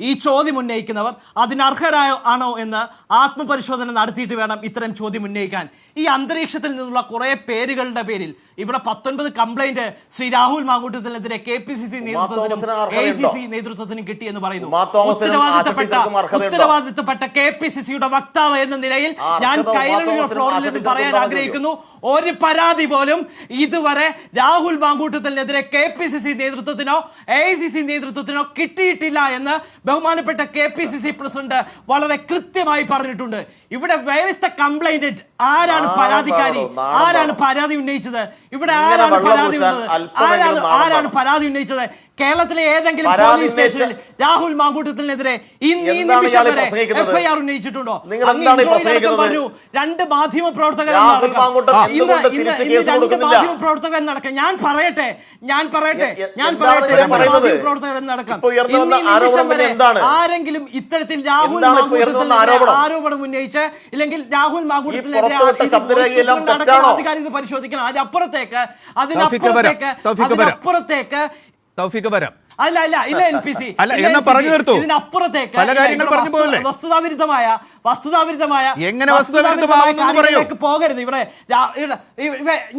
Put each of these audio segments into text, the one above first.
ഈ ചോദ്യം ഉന്നയിക്കുന്നവർ അതിനർഹരായോ ആണോ എന്ന് ആത്മപരിശോധന നടത്തിയിട്ട് വേണം ഇത്തരം ചോദ്യം ഉന്നയിക്കാൻ. ഈ അന്തരീക്ഷത്തിൽ നിന്നുള്ള കുറേ പേരുകളുടെ പേരിൽ ഇവിടെ 19 കംപ്ലൈന്റ് ശ്രീ രാഹുൽ മാങ്കൂട്ടത്തിനെതിരെ KPCC നേതൃത്വത്തിനും AICC നേതൃത്വത്തിനും കിട്ടിയെന്ന് പറയുന്നു. ഉത്തരവാദിത്തപ്പെട്ട KPCCയുടെ വക്താവ് എന്ന നിലയിൽ ഞാൻ കൈരളിയുടെ ഫ്ലോറിൽ പറയാൻ ആഗ്രഹിക്കുന്നു, ഒരു പരാതി പോലും ഇതുവരെ രാഹുൽ മാങ്കൂട്ടത്തിനെതിരെ KPCC നേതൃത്വത്തിനോ AICC നേതൃത്വത്തിനോ കിട്ടിയിട്ടില്ല എന്ന് ബഹുമാനപ്പെട്ട KPCC പ്രസിഡന്റ് വളരെ കൃത്യമായി പറഞ്ഞിട്ടുണ്ട്. ഇവിടെ വേർ ഇസ് ദ കംപ്ലൈന്റ്? ആരാണ് പരാതിക്കാരി? ആരാണ് പരാതി ഉന്നയിച്ചത്? ഇവിടെ ആരാണ് പരാതി ഉന്നയിച്ചത്? കേരളത്തിലെ ഏതെങ്കിലും പോലീസ് സ്റ്റേഷനിൽ രാഹുൽ മാങ്കൂട്ടത്തിനെതിരെ ഇന്ന് ഈ നിമിഷം വരെ FIR ഉന്നയിച്ചിട്ടുണ്ടോ? പറഞ്ഞു 2 മാധ്യമ പ്രവർത്തകർ നടക്കാം. ഞാൻ പറയട്ടെ നടക്കാം. ആരെങ്കിലും ഇത്തരത്തിൽ രാഹുൽ മാങ്കൂട്ടത്തിനെതിരെ ആരോപണം ഉന്നയിച്ച് ഇല്ലെങ്കിൽ രാഹുൽ മാങ്കൂട്ടത്തിനെതിരെ പരിശോധിക്കണം. അതിനപ്പുറത്തേക്ക് ഇതിനപ്പുറത്തേക്ക് വസ്തുതാവിരുദ്ധമായ പോകരുത്. ഇവിടെ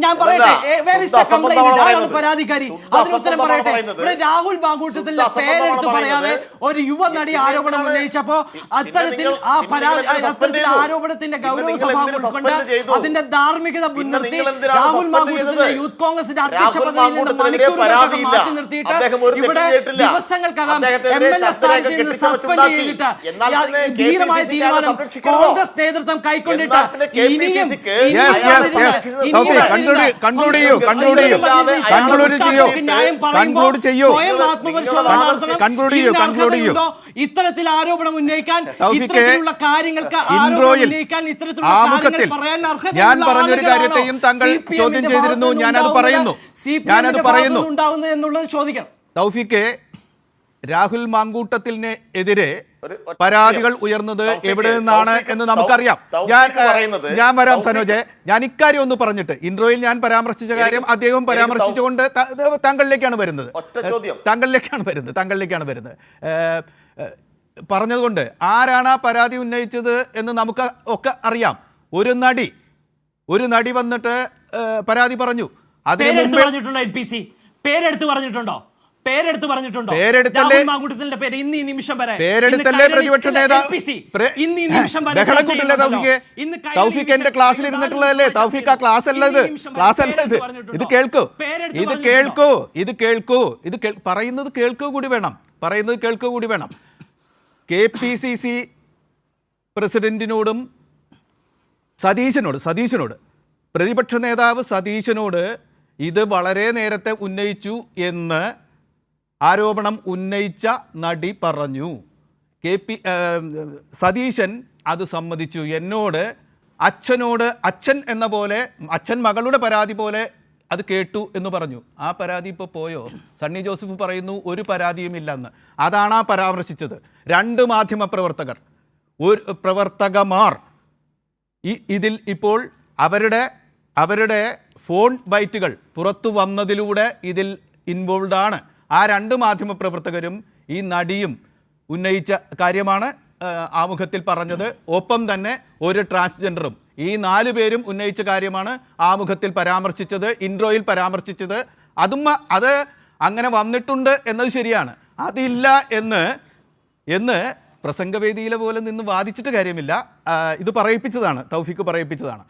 ഞാൻ പറയട്ടെ, പരാതിക്കാരി അതിനുത്തരം പറയട്ടെ. ഇവിടെ രാഹുൽ മാങ്കൂട്ടത്തിന്റെ പേരെടുത്ത് പറയാതെ ഒരു യുവനടി ആരോപണം ഉന്നയിച്ചപ്പോ അത്തരത്തിൽ ആരോപണത്തിന്റെ ഗൗരവ സ്വഭാവം ഉൾക്കൊണ്ട് അതിന്റെ ധാർമ്മികത മുൻനിർത്തി രാഹുൽ മാങ്കൂട്ടത്തിന്റെ യൂത്ത് കോൺഗ്രസിന്റെ അധ്യക്ഷ പദവിയിൽ നിന്ന് മണിക്കൂറുകൾക്ക് മാറ്റി നിർത്തിയിട്ട് ഇവിടെ ദിവസങ്ങൾക്കകം സസ്പെൻഡ് ചെയ്തിട്ട് ധീരമായ തീരുമാനം കോൺഗ്രസ് നേതൃത്വം കൈക്കൊണ്ടിട്ട് ഇനിയും സ്വയം ആത്മപരിശോധന ഇത്തരത്തിൽ ആരോപണം ഉന്നയിക്കാൻ, ഇത്തരത്തിലുള്ള കാര്യങ്ങൾക്ക് ആരോപണം ഉന്നയിക്കാൻ, ഇത്തരത്തിലുള്ള കാര്യങ്ങൾ പറയാൻ ഞാൻ പറഞ്ഞൊരു കാര്യത്തെയും താങ്കൾ ചോദ്യം ചെയ്തിരുന്നു. ഞാനത് പറയുന്നു ഉണ്ടാവുന്നത് എന്നുള്ളത് ചോദിക്കണം. തൗഫീഖെ, രാഹുൽ മാങ്കൂട്ടത്തിനെതിരെ പരാതികൾ ഉയർന്നത് എവിടെ നിന്നാണ് എന്ന് നമുക്കറിയാം. ഞാൻ വരാം സനോജെ. ഞാൻ ഇക്കാര്യം ഒന്ന് പറഞ്ഞിട്ട് ഇൻട്രോയിൽ ഞാൻ പരാമർശിച്ച കാര്യം അദ്ദേഹം പരാമർശിച്ചുകൊണ്ട് താങ്കളിലേക്കാണ് വരുന്നത്. പറഞ്ഞതുകൊണ്ട് ആരാണ് ആ പരാതി ഉന്നയിച്ചത് എന്ന് നമുക്ക് ഒക്കെ അറിയാം. ഒരു നടി വന്നിട്ട് പരാതി പറഞ്ഞു. പേരെടുത്ത് പറഞ്ഞിട്ടുണ്ടോ? തൗഫീഖ് എന്റെ ക്ലാസ്സിൽ ഇരുന്നിട്ടുള്ളതല്ലേ? തൗഫീഖ് ആ ക്ലാസ് അല്ല ഇത് കേൾക്കൂ. പറയുന്നത് കേൾക്കുക കൂടി വേണം. KPCC പ്രസിഡന്റിനോടും സതീശനോട് പ്രതിപക്ഷ നേതാവ് സതീശനോട് ഇത് വളരെ നേരത്തെ ഉന്നയിച്ചു എന്ന് ആരോപണം ഉന്നയിച്ച നടി പറഞ്ഞു. സതീശൻ അത് സമ്മതിച്ചു. എന്നോട് അച്ഛൻ എന്ന പോലെ, അച്ഛൻ മകളുടെ പരാതി പോലെ അത് കേട്ടു എന്ന് പറഞ്ഞു. ആ പരാതി ഇപ്പോൾ പോയോ? സണ്ണി ജോസഫ് പറയുന്നു ഒരു പരാതിയുമില്ലെന്ന്. അതാണ് ആ പരാമർശിച്ചത്. 2 മാധ്യമ പ്രവർത്തകമാർ ഇതിൽ ഇപ്പോൾ അവരുടെ ഫോൺ ബൈറ്റുകൾ പുറത്തു വന്നതിലൂടെ ഇതിൽ ഇൻവോൾവ് ആണ്. ആ 2 മാധ്യമ പ്രവർത്തകരും ഈ നടിയും ഉന്നയിച്ച കാര്യമാണ് ആമുഖത്തിൽ പറഞ്ഞത്. ഒപ്പം തന്നെ ഒരു ട്രാൻസ്ജെൻഡറും. ഈ 4 പേരും ഉന്നയിച്ച കാര്യമാണ് ആമുഖത്തിൽ പരാമർശിച്ചത്, ഇൻട്രോയിൽ പരാമർശിച്ചത്. അത് അങ്ങനെ വന്നിട്ടുണ്ട് എന്നത് ശരിയാണ്. അതില്ല എന്ന് പ്രസംഗവേദിയിലെ പോലെ നിന്ന് വാദിച്ചിട്ട് കാര്യമില്ല. ഇത് തൗഫീഖ് പറയിപ്പിച്ചതാണ്.